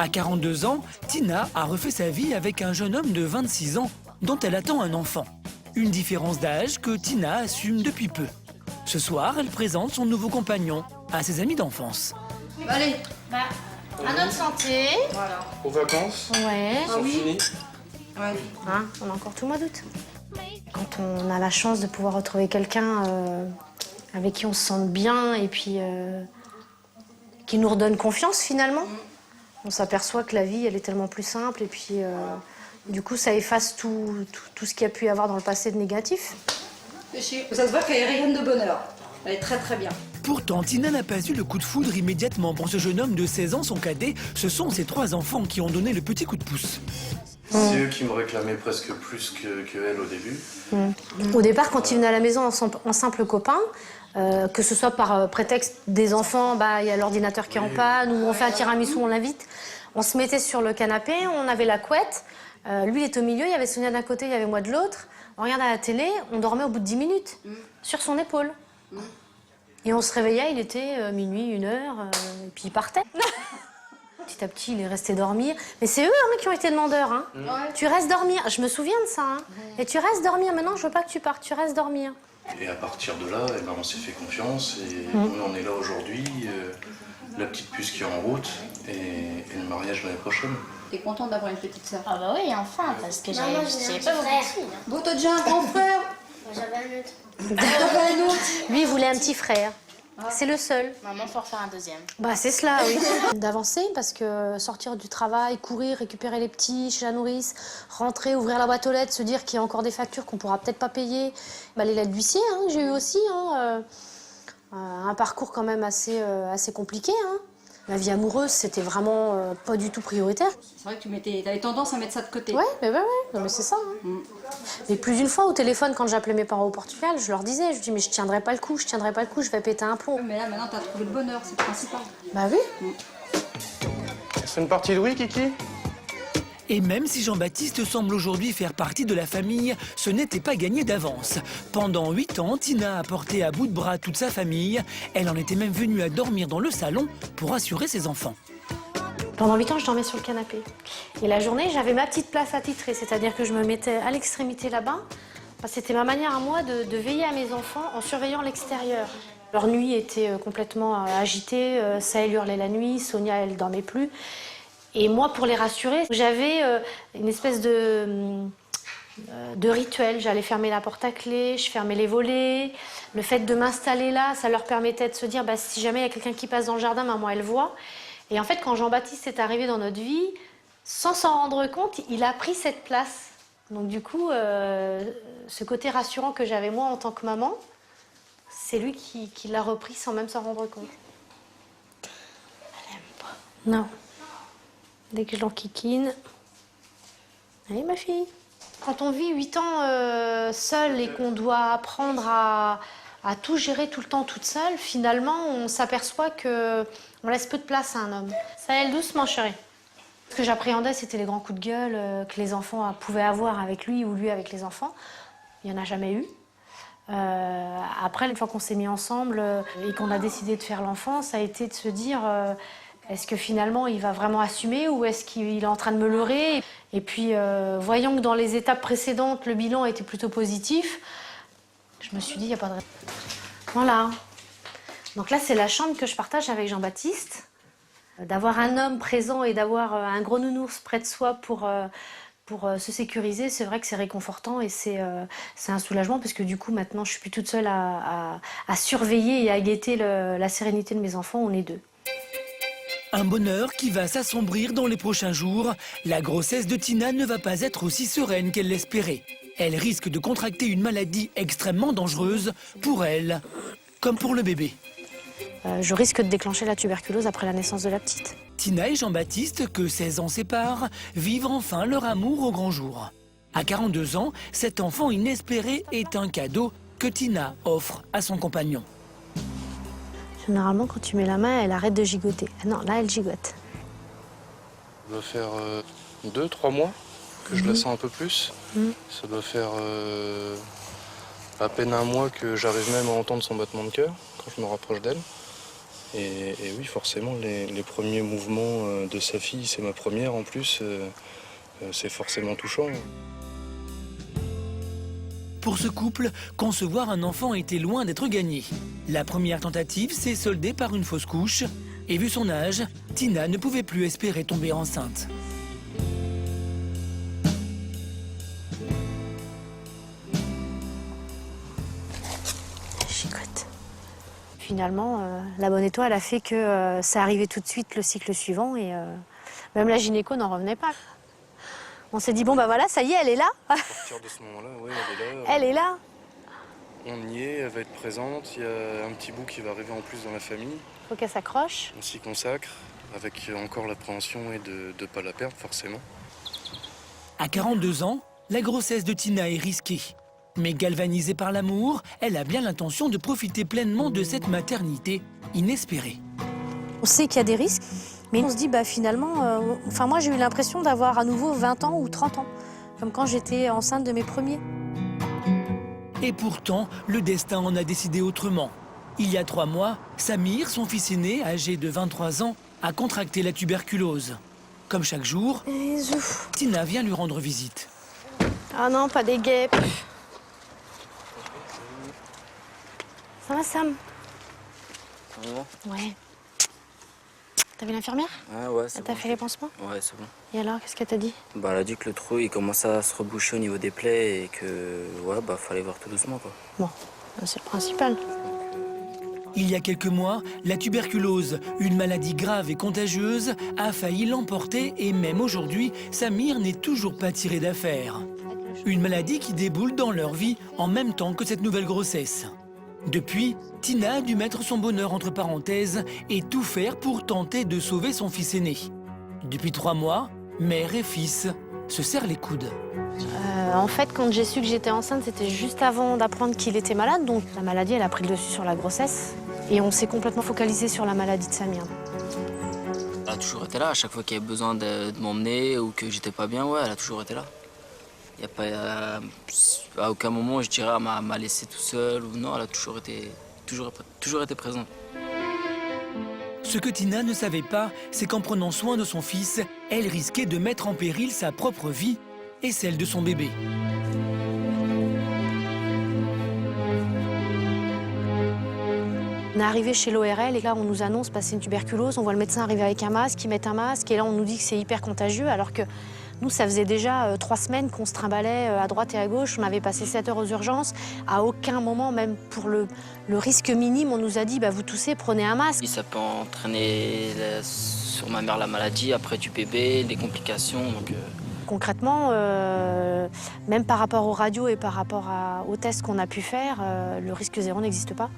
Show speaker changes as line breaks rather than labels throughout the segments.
À 42 ans, Tina a refait sa vie avec un jeune homme de 26 ans dont elle attend un enfant. Une différence d'âge que Tina assume depuis peu. Ce soir, elle présente son nouveau compagnon à ses amis d'enfance.
Allez, à notre santé.
Voilà. Aux vacances.
Ouais.
C'est fini.
Ouais. Hein, on a encore tout le mois d'août. Quand on a la chance de pouvoir retrouver quelqu'un avec qui on se sente bien et puis qui nous redonne confiance finalement, on s'aperçoit que la vie, elle est tellement plus simple et puis du coup, ça efface tout ce qu'il y a pu y avoir dans le passé de négatif.
Ça se voit qu'elle rayonne de bonheur. Elle est très très bien.
Pourtant, Tina n'a pas eu le coup de foudre immédiatement pour ce jeune homme de 16 ans, son cadet. Ce sont ses 3 enfants qui ont donné le petit coup de pouce.
C'est eux qui me réclamaient presque plus que elle au début.
Au départ, quand ils venaient à la maison en simple copain, que ce soit par prétexte des enfants, il y a l'ordinateur qui est en panne, ou on fait un tiramisu, on l'invite, on se mettait sur le canapé, on avait la couette, lui il était au milieu, il y avait Sonia d'un côté, il y avait moi de l'autre, on regardait la télé, on dormait au bout de 10 minutes, sur son épaule. Et on se réveillait, il était minuit, 1h, et puis il partait. Petit à petit, il est resté dormir. Mais c'est eux qui ont été demandeurs. Hein. Ouais. Tu restes dormir. Je me souviens de ça. Hein. Et tu restes dormir. Maintenant, je veux pas que tu partes. Tu restes dormir.
Et à partir de là, on s'est fait confiance. Et on en est là aujourd'hui. La petite puce qui est en route. Et le mariage l'année prochaine.
T'es contente d'avoir une petite sœur?
Ah bah oui, enfin, parce que j'avais pas beaucoup de filles.
Bon, t'as déjà un grand frère?
J'avais un autre.
Lui, il voulait un petit frère. C'est le seul.
Maman, faut refaire un deuxième.
C'est cela, oui. D'avancer, parce que sortir du travail, courir, récupérer les petits chez la nourrice, rentrer, ouvrir la boîte aux lettres, se dire qu'il y a encore des factures qu'on pourra peut-être pas payer. Les lettres d'huissier, j'ai eu aussi un parcours quand même assez compliqué. Hein. Ma vie amoureuse, c'était vraiment pas du tout prioritaire.
C'est vrai que tu avais tendance à mettre ça de côté.
Ouais. Non, mais c'est ça. Hein. Mais plus d'une fois au téléphone, quand j'appelais mes parents au Portugal, je leur disais, mais je tiendrai pas le coup, je vais péter un plomb.
Mais là, maintenant, t'as trouvé le bonheur, c'est le principal.
Bah oui.
C'est une partie de oui, Kiki?
Et même si Jean-Baptiste semble aujourd'hui faire partie de la famille, ce n'était pas gagné d'avance. Pendant 8 ans, Tina a porté à bout de bras toute sa famille. Elle en était même venue à dormir dans le salon pour assurer ses enfants.
Pendant 8 ans, je dormais sur le canapé. Et la journée, j'avais ma petite place attitrée, c'est-à-dire que je me mettais à l'extrémité là-bas. C'était ma manière à moi de veiller à mes enfants en surveillant l'extérieur. Leur nuit était complètement agitée, Sahel hurlait la nuit, Sonia, elle dormait plus. Et moi, pour les rassurer, j'avais une espèce de rituel. J'allais fermer la porte à clé, je fermais les volets. Le fait de m'installer là, ça leur permettait de se dire, si jamais il y a quelqu'un qui passe dans le jardin, maman, elle voit. Et en fait, quand Jean-Baptiste est arrivé dans notre vie, sans s'en rendre compte, il a pris cette place. Donc du coup, ce côté rassurant que j'avais moi en tant que maman, c'est lui qui l'a repris sans même s'en rendre compte. Elle aime pas. Non. Dès que je l'enquiquine... Allez, ma fille. Quand on vit 8 ans seule et qu'on doit apprendre à tout gérer tout le temps toute seule, finalement, on s'aperçoit qu'on laisse peu de place à un homme. Ça aille doucement, chérie. Ce que j'appréhendais, c'était les grands coups de gueule que les enfants pouvaient avoir avec lui ou lui avec les enfants. Il n'y en a jamais eu. Après, une fois qu'on s'est mis ensemble et qu'on a décidé de faire l'enfant, ça a été de se dire... Est-ce que finalement il va vraiment assumer ou est-ce qu'il est en train de me leurrer? Et puis, voyant que dans les étapes précédentes, le bilan était plutôt positif, je me suis dit, il n'y a pas de raison. Voilà. Donc là, c'est la chambre que je partage avec Jean-Baptiste. D'avoir un homme présent et d'avoir un gros nounours près de soi pour se sécuriser, c'est vrai que c'est réconfortant et c'est un soulagement parce que du coup, maintenant, je suis plus toute seule à surveiller et à guetter la sérénité de mes enfants. On est 2.
Un bonheur qui va s'assombrir dans les prochains jours. La grossesse de Tina ne va pas être aussi sereine qu'elle l'espérait. Elle risque de contracter une maladie extrêmement dangereuse pour elle, comme pour le bébé.
Je risque de déclencher la tuberculose après la naissance de la petite.
Tina et Jean-Baptiste, que 16 ans séparent, vivent enfin leur amour au grand jour. À 42 ans, cet enfant inespéré est un cadeau que Tina offre à son compagnon.
Généralement, quand tu mets la main, elle arrête de gigoter. Non, là, elle gigote.
Ça doit faire 2-3 mois que je la sens un peu plus. Ça doit faire à peine un mois que j'arrive même à entendre son battement de cœur quand je me rapproche d'elle. Et oui, forcément, les premiers mouvements de sa fille, c'est ma première en plus, c'est forcément touchant.
Pour ce couple, concevoir un enfant était loin d'être gagné. La première tentative s'est soldée par une fausse couche. Et vu son âge, Tina ne pouvait plus espérer tomber enceinte.
Chicote. Finalement, la bonne étoile a fait que ça arrivait tout de suite le cycle suivant et même la gynéco n'en revenait pas. On s'est dit, bon bah voilà, ça y est, elle est là.
À partir de ce moment-là, oui, elle est là.
Elle est là.
On y est, elle va être présente. Il y a un petit bout qui va arriver en plus dans la famille.
Faut qu'elle s'accroche.
On s'y consacre, avec encore l'appréhension et de ne pas la perdre, forcément.
À 42 ans, la grossesse de Tina est risquée. Mais galvanisée par l'amour, elle a bien l'intention de profiter pleinement de cette maternité inespérée.
On sait qu'il y a des risques, mais on se dit, bah finalement, moi j'ai eu l'impression d'avoir à nouveau 20 ans ou 30 ans, comme quand j'étais enceinte de mes premiers.
Et pourtant, le destin en a décidé autrement. Il y a 3 mois, Samir, son fils aîné, âgé de 23 ans, a contracté la tuberculose. Comme chaque jour, Tina vient lui rendre visite.
Ah non, pas des guêpes. Ça va, Sam?
Ça va?
Ouais. T'as vu l'infirmière?
Ah ouais, c'est
Elle t'a
bon.
fait les pansements?
Ouais, c'est bon.
Et alors, qu'est-ce qu'elle t'a dit?
Bah, elle a dit que le trou, il commençait à se reboucher au niveau des plaies et que, ouais, bah, fallait voir tout doucement, quoi.
Bon, c'est le principal.
Il y a quelques mois, la tuberculose, une maladie grave et contagieuse, a failli l'emporter et même aujourd'hui, Samir n'est toujours pas tiré d'affaire. Une maladie qui déboule dans leur vie en même temps que cette nouvelle grossesse. Depuis, Tina a dû mettre son bonheur entre parenthèses et tout faire pour tenter de sauver son fils aîné. Depuis 3 mois, mère et fils se serrent les coudes.
En fait, quand j'ai su que j'étais enceinte, c'était juste avant d'apprendre qu'il était malade. Donc la maladie, elle a pris le dessus sur la grossesse. Et on s'est complètement focalisé sur la maladie de Samir.
Elle a toujours été là. À chaque fois qu'il y avait besoin de m'emmener ou que j'étais pas bien, ouais, elle a toujours été là. Il y a pas, à aucun moment, je dirais, elle m'a laissé tout seul ou non, elle a toujours été présente.
Ce que Tina ne savait pas, c'est qu'en prenant soin de son fils, elle risquait de mettre en péril sa propre vie et celle de son bébé.
On est arrivé chez l'ORL et là, on nous annonce c'est une tuberculose. On voit le médecin arriver avec un masque, il met un masque et là, on nous dit que c'est hyper contagieux alors que nous, ça faisait déjà 3 semaines qu'on se trimballait à droite et à gauche. On avait passé 7 heures aux urgences. À aucun moment, même pour le risque minime, on nous a dit vous toussez, prenez un masque.
Ça peut entraîner sur ma mère la maladie, après du bébé, des complications. Donc,
Concrètement, même par rapport aux radios et par rapport aux tests qu'on a pu faire, le risque zéro n'existe pas.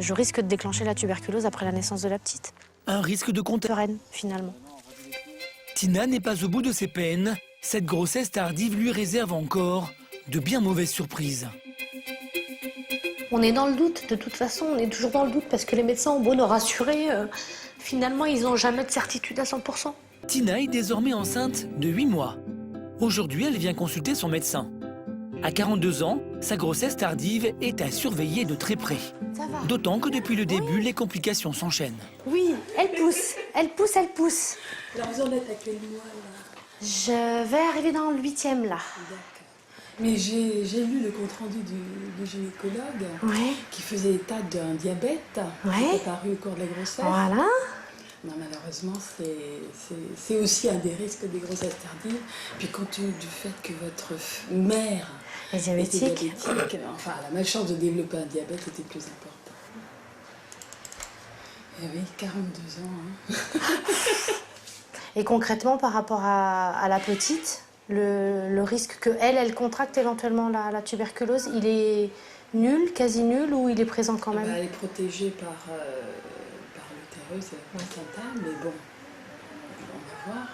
Je risque de déclencher la tuberculose après la naissance de la petite.
Un risque de contagion.
Sereine, finalement.
Tina n'est pas au bout de ses peines. Cette grossesse tardive lui réserve encore de bien mauvaises surprises.
On est dans le doute, de toute façon, on est toujours dans le doute parce que les médecins ont beau nous rassurer, finalement, ils n'ont jamais de certitude à 100%.
Tina est désormais enceinte de 8 mois. Aujourd'hui, elle vient consulter son médecin. À 42 ans, sa grossesse tardive est à surveiller de très près.
Ça va.
D'autant que depuis le début, les complications s'enchaînent.
Oui, elle pousse, elle pousse, elle pousse.
Alors vous en êtes à quel mois là?
Je vais arriver dans le 8e là.
D'accord. Mais j'ai lu le compte-rendu du gynécologue qui faisait état d'un diabète qui est apparu au cours de la grossesse.
Voilà.
Non, malheureusement, c'est aussi un des risques des grossesses tardives. Puis compte tenu du fait que votre mère
est diabétique,
enfin, la malchance de développer un diabète était plus importante. Eh oui, 42 ans. Hein.
Et concrètement, par rapport à la petite, le risque qu'elle contracte éventuellement la tuberculose, il est nul, quasi nul, ou il est présent quand même?
Elle est protégée par l'utérus et la placenta, mais bon, on va voir.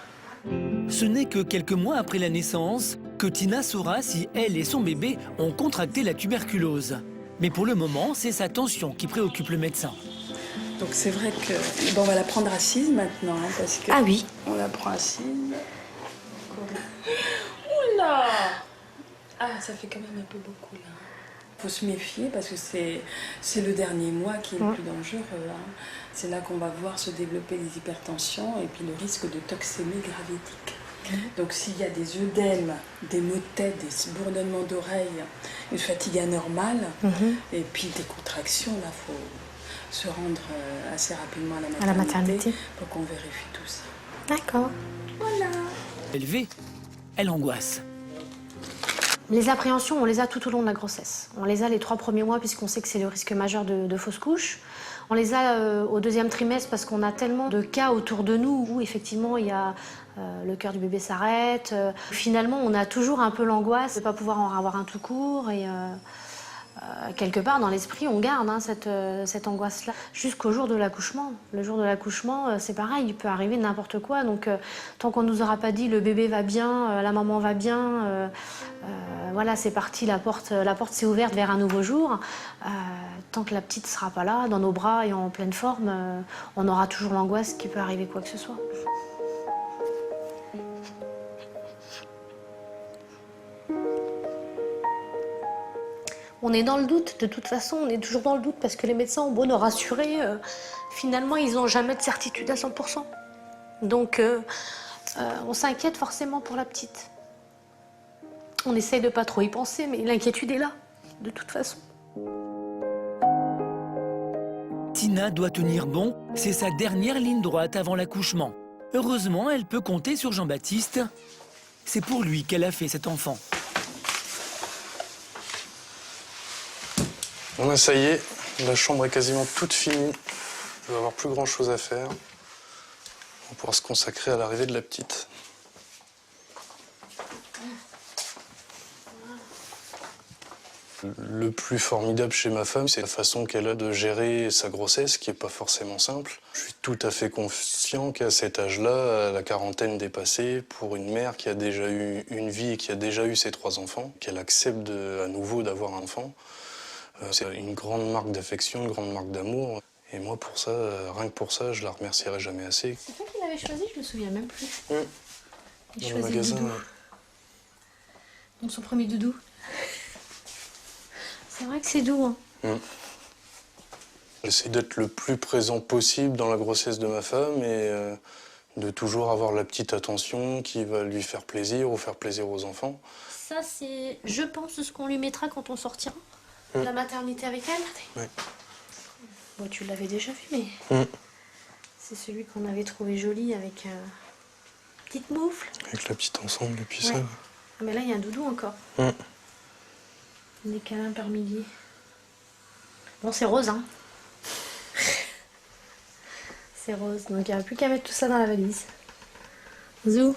Ce n'est que quelques mois après la naissance que Tina saura si elle et son bébé ont contracté la tuberculose. Mais pour le moment, c'est sa tension qui préoccupe le médecin.
Donc c'est vrai que on va la prendre assise maintenant, hein, parce que
oui.
On la prend assise. Oula! Ah, ça fait quand même un peu beaucoup là. faut se méfier parce que c'est le dernier mois qui est le plus dangereux. Hein. C'est là qu'on va voir se développer des hypertensions et puis le risque de toxémie gravidique. Donc s'il y a des œdèmes, des maux de tête, des bourdonnements d'oreilles, une fatigue anormale et puis des contractions, là il faut se rendre assez rapidement à la maternité pour qu'on vérifie tout ça.
D'accord.
Voilà.
Élevée, elle angoisse.
Les appréhensions, on les a tout au long de la grossesse. On les a les 3 premiers mois puisqu'on sait que c'est le risque majeur de fausse couche. On les a au 2e trimestre parce qu'on a tellement de cas autour de nous où effectivement il y a le cœur du bébé s'arrête. Finalement, on a toujours un peu l'angoisse de ne pas pouvoir en avoir un tout court et quelque part dans l'esprit, on garde cette angoisse-là jusqu'au jour de l'accouchement. Le jour de l'accouchement, c'est pareil, il peut arriver n'importe quoi. Donc, tant qu'on ne nous aura pas dit le bébé va bien, la maman va bien, voilà, c'est parti, la porte s'est ouverte vers un nouveau jour. Tant que la petite ne sera pas là, dans nos bras et en pleine forme, on aura toujours l'angoisse qu'il peut arriver quoi que ce soit. On est dans le doute, de toute façon, on est toujours dans le doute parce que les médecins ont beau nous rassurer, finalement, ils n'ont jamais de certitude à 100%. Donc, on s'inquiète forcément pour la petite. On essaye de pas trop y penser, mais l'inquiétude est là, de toute façon.
Tina doit tenir bon, c'est sa dernière ligne droite avant l'accouchement. Heureusement, elle peut compter sur Jean-Baptiste. C'est pour lui qu'elle a fait cet enfant.
Bon ben ça y est, la chambre est quasiment toute finie. Il va y avoir plus grand chose à faire. On va pouvoir se consacrer à l'arrivée de la petite. Le plus formidable chez ma femme, c'est la façon qu'elle a de gérer sa grossesse, qui n'est pas forcément simple. Je suis tout à fait conscient qu'à cet âge-là, à la quarantaine dépassée, pour une mère qui a déjà eu une vie et qui a déjà eu ses 3 enfants, qu'elle accepte à nouveau d'avoir un enfant, c'est une grande marque d'affection, une grande marque d'amour. Et moi, pour ça, rien que pour ça, je la remercierai jamais assez.
C'est toi qui l'avais choisi, je me souviens même plus.
Dans le magasin.
Donc son premier doudou. C'est vrai que c'est doux. Hein.
J'essaie d'être le plus présent possible dans la grossesse de ma femme et de toujours avoir la petite attention qui va lui faire plaisir ou faire plaisir aux enfants.
Ça, c'est, je pense, ce qu'on lui mettra quand on sortira de la maternité avec elle.
Oui.
Bon, tu l'avais déjà vu, mais c'est celui qu'on avait trouvé joli avec petite moufle.
Avec la petite ensemble et puis ça.
Ah, mais là, il y a un doudou encore. Des câlins par milliers. Bon, c'est rose, hein. C'est rose, donc il n'y aura plus qu'à mettre tout ça dans la valise. Zou,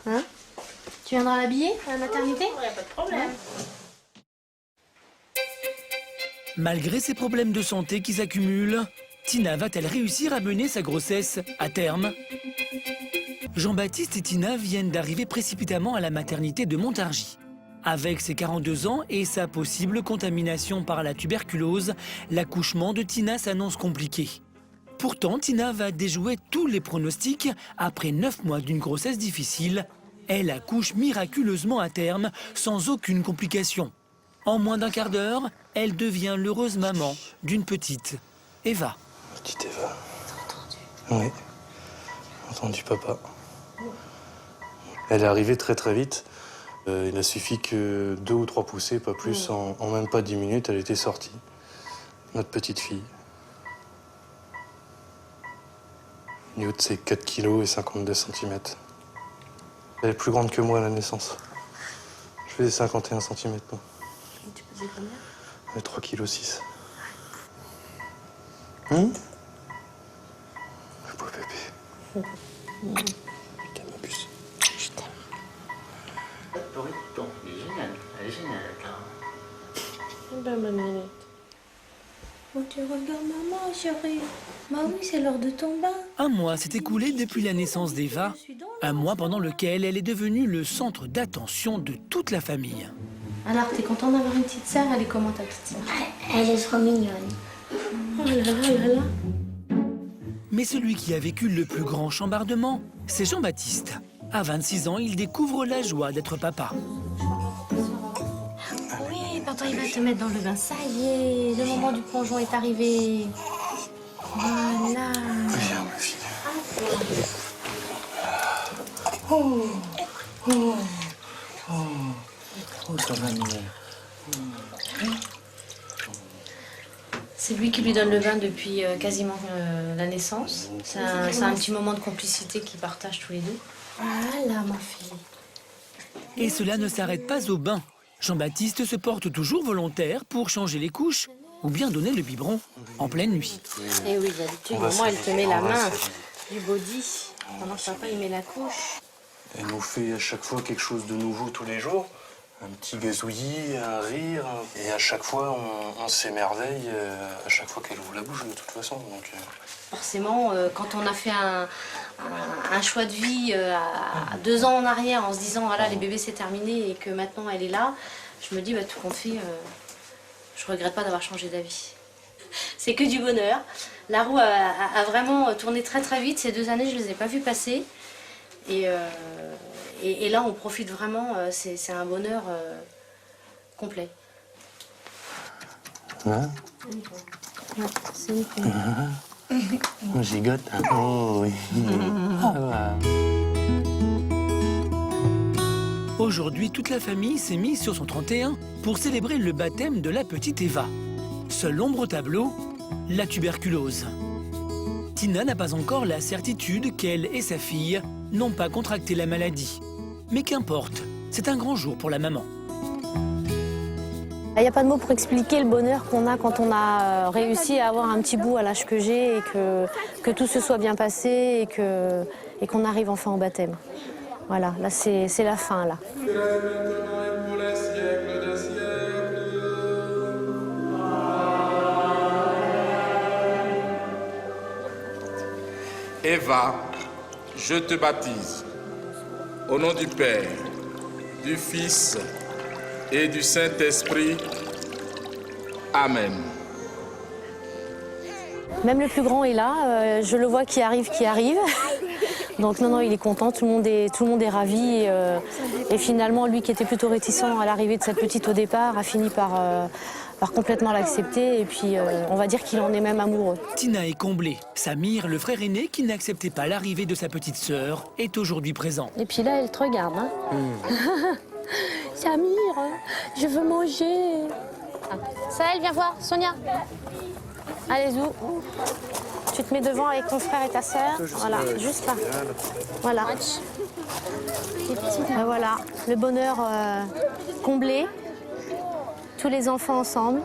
hein? Tu viendras l'habiller à la maternité?
Il n'y a pas de problème.
Malgré ses problèmes de santé qui s'accumulent, Tina va-t-elle réussir à mener sa grossesse à terme? Jean-Baptiste et Tina viennent d'arriver précipitamment à la maternité de Montargis. Avec ses 42 ans et sa possible contamination par la tuberculose, l'accouchement de Tina s'annonce compliqué. Pourtant, Tina va déjouer tous les pronostics. Après 9 mois d'une grossesse difficile, elle accouche miraculeusement à terme, sans aucune complication. En moins d'un quart d'heure, elle devient l'heureuse maman d'une petite Eva.
Petite Eva. T'as entendu? Oui. J'ai entendu papa. Elle est arrivée très très vite. Il a suffi que 2 ou 3 poussées, pas plus, en même pas 10 minutes, elle était sortie. Notre petite fille. Newt, c'est 4 kg et 52 cm. Elle est plus grande que moi à la naissance. Je faisais 51 cm.
Et tu pesais combien?
3,6 kg. Le beau bébé. Calme ma puce.
Je t'aime.
Bon, elle est géniale, Clara.
Ben, ma nénette. Oh, tu regardes maman, chérie. Bah oui, c'est l'heure de ton bain.
Un mois s'est écoulé depuis la naissance d'Eva, un mois pendant lequel elle est devenue le centre d'attention de toute la famille.
Alors, t'es content d'avoir une petite sœur? Elle est comment ta petite sœur?
Elle est trop mignonne.
Oh là là là là.
Mais celui qui a vécu le plus grand chambardement, c'est Jean-Baptiste. À 26 ans, il découvre la joie d'être papa.
Oui, bah
papa, il va te mettre dans le bain. Ça y est, le moment du plongeon est arrivé. Voilà.
Viens, ma fille. Ça va mieux.
C'est lui qui lui donne le bain depuis quasiment la naissance. C'est un petit moment de complicité qu'ils partagent tous les deux. Voilà, ma fille.
Et cela ne s'arrête pas au bain. Jean-Baptiste se porte toujours volontaire pour changer les couches ou bien donner le biberon en pleine nuit.
Et oui, d'habitude, maman, elle te met la main du body. Pendant que papa, il met la couche.
Elle nous fait à chaque fois quelque chose de nouveau tous les jours. Un petit gazouillis, un rire. Et à chaque fois, on s'émerveille à chaque fois qu'elle ouvre la bouche, de toute façon. Donc,
Forcément, quand on a fait un choix de vie à 2 ans en arrière, en se disant, voilà, les bébés, c'est terminé et que maintenant, elle est là, je me dis, tout compte fait, je regrette pas d'avoir changé d'avis. C'est que du bonheur. La roue a vraiment tourné très très vite. Ces 2 années, je les ai pas vues passer. Et là, on profite vraiment. C'est un bonheur complet.
hein?
Ouais, c'est une
On gigote. Oh oui. Ah, ouais.
Aujourd'hui, toute la famille s'est mise sur son 31 pour célébrer le baptême de la petite Eva. Seule ombre au tableau, la tuberculose. Tina n'a pas encore la certitude qu'elle et sa fille n'ont pas contracté la maladie. Mais qu'importe, c'est un grand jour pour la maman.
Il n'y a pas de mots pour expliquer le bonheur qu'on a quand on a réussi à avoir un petit bout à l'âge que j'ai et que tout se soit bien passé et qu'on arrive enfin au baptême. Voilà, là c'est la fin là.
Eva, je te baptise au nom du Père, du Fils et du Saint-Esprit. Amen.
Même le plus grand est là, je le vois qui arrive. Donc non, il est content, tout le monde est ravi. Et finalement, lui qui était plutôt réticent à l'arrivée de cette petite au départ, a fini par complètement l'accepter. Et puis on va dire qu'il en est même amoureux.
Tina est comblée. Samir, le frère aîné qui n'acceptait pas l'arrivée de sa petite sœur, est aujourd'hui présent.
Et puis là, elle te regarde. Hein. Samir, je veux manger. Saël, viens voir. Sonia. Allez, Zou. Tu te mets devant avec ton frère et ta sœur. Voilà, juste là. Voilà. Et voilà, le bonheur comblé. Tous les enfants ensemble.